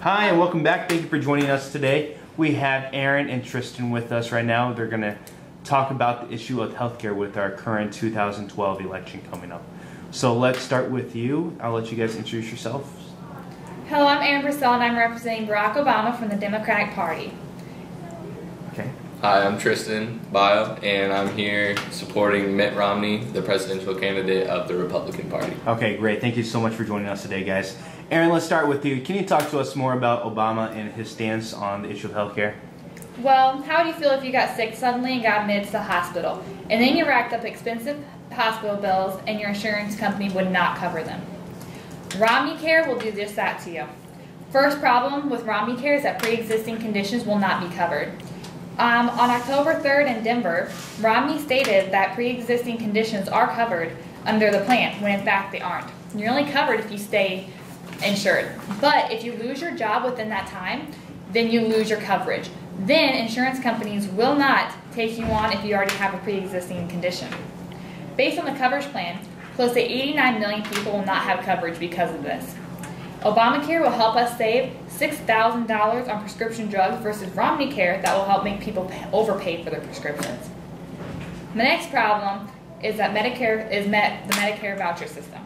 Hi, and welcome back. Thank you for joining us today. We have Erin and Tristian with us right now. They're going to talk about the issue of healthcare with our current 2012 election coming up. So let's start with you. I'll let you guys introduce yourselves. Hello, I'm Erin Purcell, and I'm representing Barack Obama from the Democratic Party. Okay. Hi, I'm Tristian Bio, and I'm here supporting Mitt Romney, the presidential candidate of the Republican Party. Okay, great. Thank you so much for joining us today, guys. Erin, let's start with you. Can you talk to us more about Obama and his stance on the issue of healthcare? Well, how would you feel if you got sick suddenly and got admitted to the hospital, and then you racked up expensive hospital bills and your insurance company would not cover them? Romney Care will do just that to you. First problem with Romney Care is that pre-existing conditions will not be covered. On October 3rd in Denver, Romney stated that pre-existing conditions are covered under the plan, when in fact they aren't. You're only covered if you stay insured. But if you lose your job within that time, then you lose your coverage. Then insurance companies will not take you on if you already have a pre-existing condition. Based on the coverage plan, close to 89 million people will not have coverage because of this. Obamacare will help us save $6,000 on prescription drugs versus Romney Care that will help make people overpay for their prescriptions. The next problem is that the Medicare voucher system.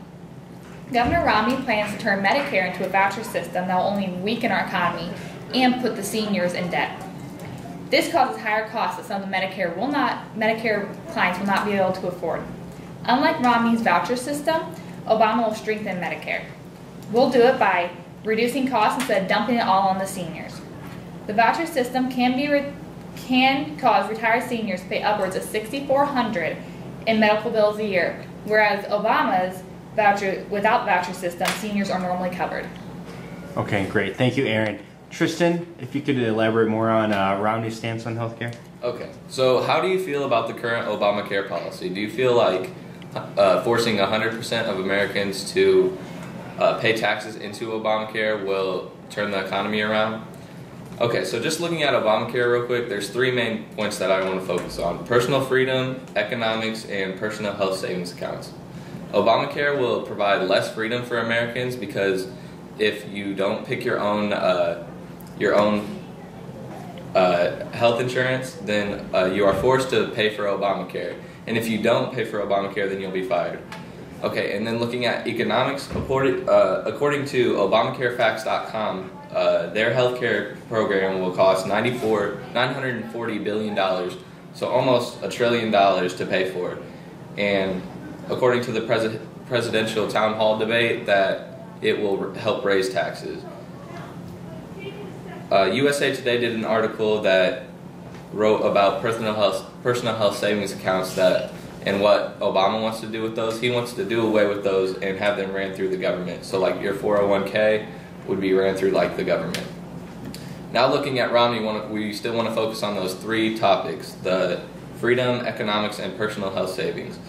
Governor Romney plans to turn Medicare into a voucher system that will only weaken our economy and put the seniors in debt. This causes higher costs that some of the Medicare clients will not be able to afford. Unlike Romney's voucher system, Obama will strengthen Medicare. We'll do it by reducing costs instead of dumping it all on the seniors. The voucher system can cause retired seniors to pay upwards of $6,400 in medical bills a year, whereas Obama's without voucher system, seniors are normally covered. Okay, great. Thank you, Erin. Tristian, if you could elaborate more on Romney's stance on healthcare. Okay, so how do you feel about the current Obamacare policy? Do you feel like forcing 100% of Americans to pay taxes into Obamacare will turn the economy around? Okay, so just looking at Obamacare real quick, there's three main points that I want to focus on: personal freedom, economics, and personal health savings accounts. Obamacare will provide less freedom for Americans because if you don't pick your own health insurance, then you are forced to pay for Obamacare. And if you don't pay for Obamacare, then you'll be fired. Okay, and then looking at economics, according to ObamacareFacts.com, their healthcare program will cost $940 billion, so almost $1 trillion to pay for it. And according to the presidential town hall debate, that it will help raise taxes. USA Today did an article that wrote about personal health savings accounts and what Obama wants to do with those. He wants to do away with those and have them ran through the government. So like your 401k would be ran through like the government. Now looking at Romney, we still want to focus on those three topics: the freedom, economics, and personal health savings.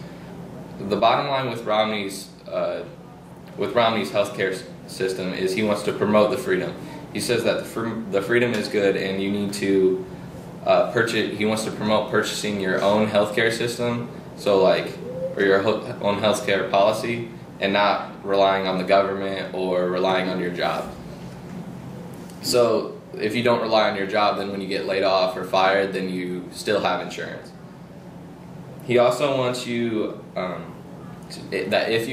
The bottom line with Romney's healthcare system is he wants to promote the freedom. He says that the freedom is good, and you need to purchase. He wants to promote purchasing your own healthcare system, or your own healthcare policy, and not relying on the government or relying on your job. So if you don't rely on your job, then when you get laid off or fired, then you still have insurance. He also wants you that if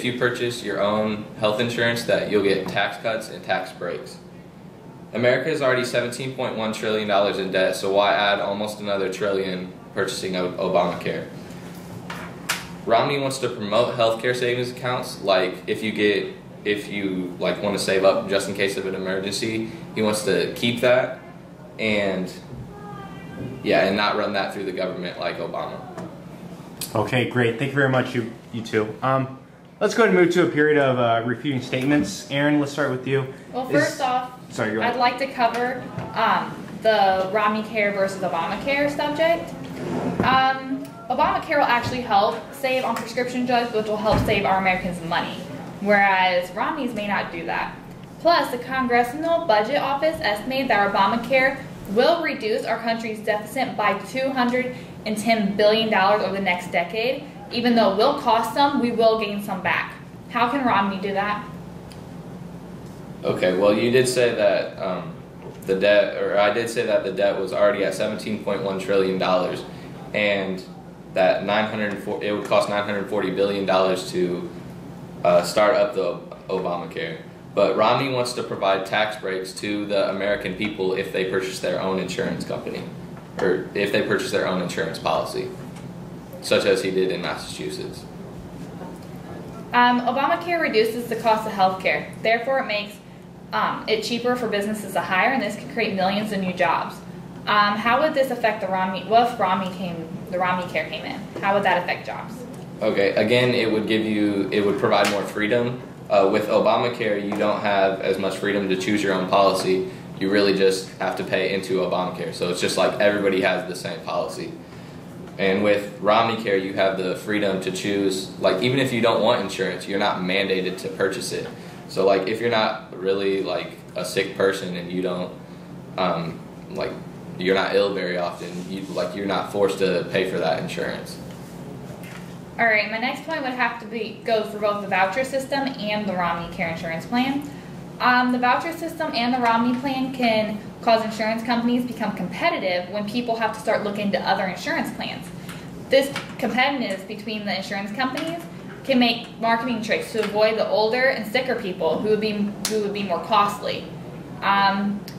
you purchase your own health insurance, that you'll get tax cuts and tax breaks. America is already $17.1 trillion in debt, so why add almost another trillion purchasing Obamacare? Romney wants to promote healthcare savings accounts, like if you want to save up just in case of an emergency, he wants to keep that and not run that through the government like Obama. Okay, great. Thank you very much, you two. Let's go ahead and move to a period of refuting statements. Erin, let's start with you. Well, first off, I'd like to cover the Romney Care versus Obamacare subject. Obamacare will actually help save on prescription drugs, which will help save our Americans money, whereas Romney's may not do that. Plus, the Congressional Budget Office estimated that Obamacare will reduce our country's deficit by $210 billion over the next decade. Even though it will cost some, we will gain some back. How can Romney do that? Okay, well, you did say that the debt, or I did say that the debt was already at $17.1 trillion, and that it would cost $940 billion to start up the Obamacare. But Romney wants to provide tax breaks to the American people if they purchase their own insurance company, or if they purchase their own insurance policy, such as he did in Massachusetts. Obamacare reduces the cost of health care. Therefore, it makes it cheaper for businesses to hire, and this could create millions of new jobs. How would this affect the Romney? What if the Romney Care came in? How would that affect jobs? Okay, again, it would provide more freedom. With Obamacare, you don't have as much freedom to choose your own policy. You really just have to pay into Obamacare. So it's just like everybody has the same policy. And with Romney Care, you have the freedom to choose, like, even if you don't want insurance, you're not mandated to purchase it. So, like, if you're not really, like, a sick person and you don't, like, you're not ill very often, you're not forced to pay for that insurance. All right, my next point would have to go for both the voucher system and the Romney Care insurance plan. The voucher system and the Romney plan can cause insurance companies to become competitive when people have to start looking to other insurance plans. This competitiveness between the insurance companies can make marketing tricks to avoid the older and sicker people who would be more costly.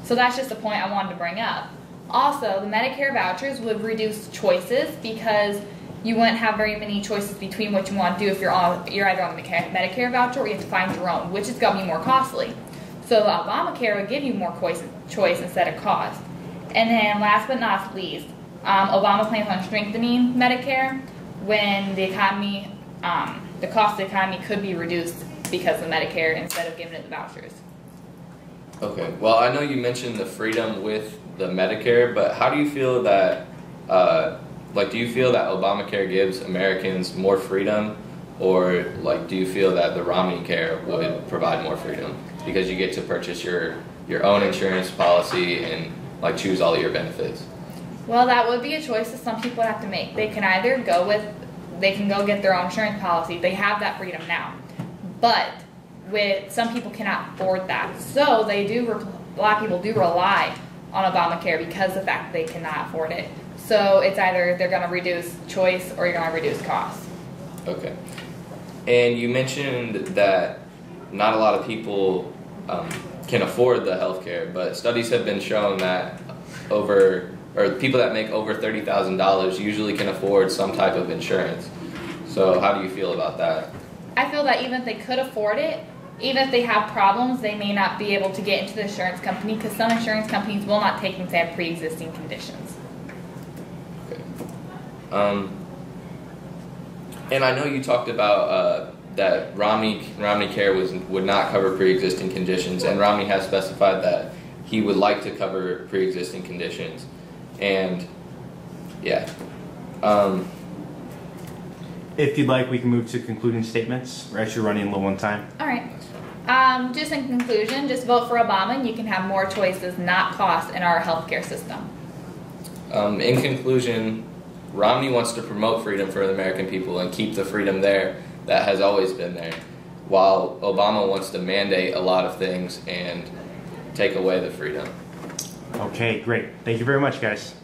So that's just a point I wanted to bring up. Also, the Medicare vouchers would reduce choices because you wouldn't have very many choices between what you want to do if you're either on the Medicare voucher or you have to find your own, which is going to be more costly. So Obamacare would give you more choice instead of cost. And then last but not least, Obama plans on strengthening Medicare when the economy, the cost of the economy could be reduced because of Medicare instead of giving it the vouchers. Okay, well, I know you mentioned the freedom with the Medicare, but how do you feel that, do you feel that Obamacare gives Americans more freedom, or do you feel that the Romney Care would provide more freedom because you get to purchase your own insurance policy and choose all your benefits? Well, that would be a choice that some people have to make. They can either go get their own insurance policy. They have that freedom now, but some people cannot afford that. So a lot of people do rely on Obamacare because of the fact that they cannot afford it. So it's either they're going to reduce choice or you're going to reduce cost. Okay. And you mentioned that not a lot of people can afford the health care, but studies have been shown that people that make over $30,000 usually can afford some type of insurance. So how do you feel about that? I feel that even if they could afford it, even if they have problems, they may not be able to get into the insurance company because some insurance companies will not take them if they have pre-existing conditions. Okay. And I know you talked about that Romney Care would not cover pre-existing conditions, and Romney has specified that he would like to cover pre-existing conditions. And yeah. If you'd like, we can move to concluding statements. We're actually running low on time. All right. Just in conclusion, just vote for Obama and you can have more choices, not cost, in our healthcare system. In conclusion, Romney wants to promote freedom for the American people and keep the freedom there that has always been there, while Obama wants to mandate a lot of things and take away the freedom. Okay, great. Thank you very much, guys.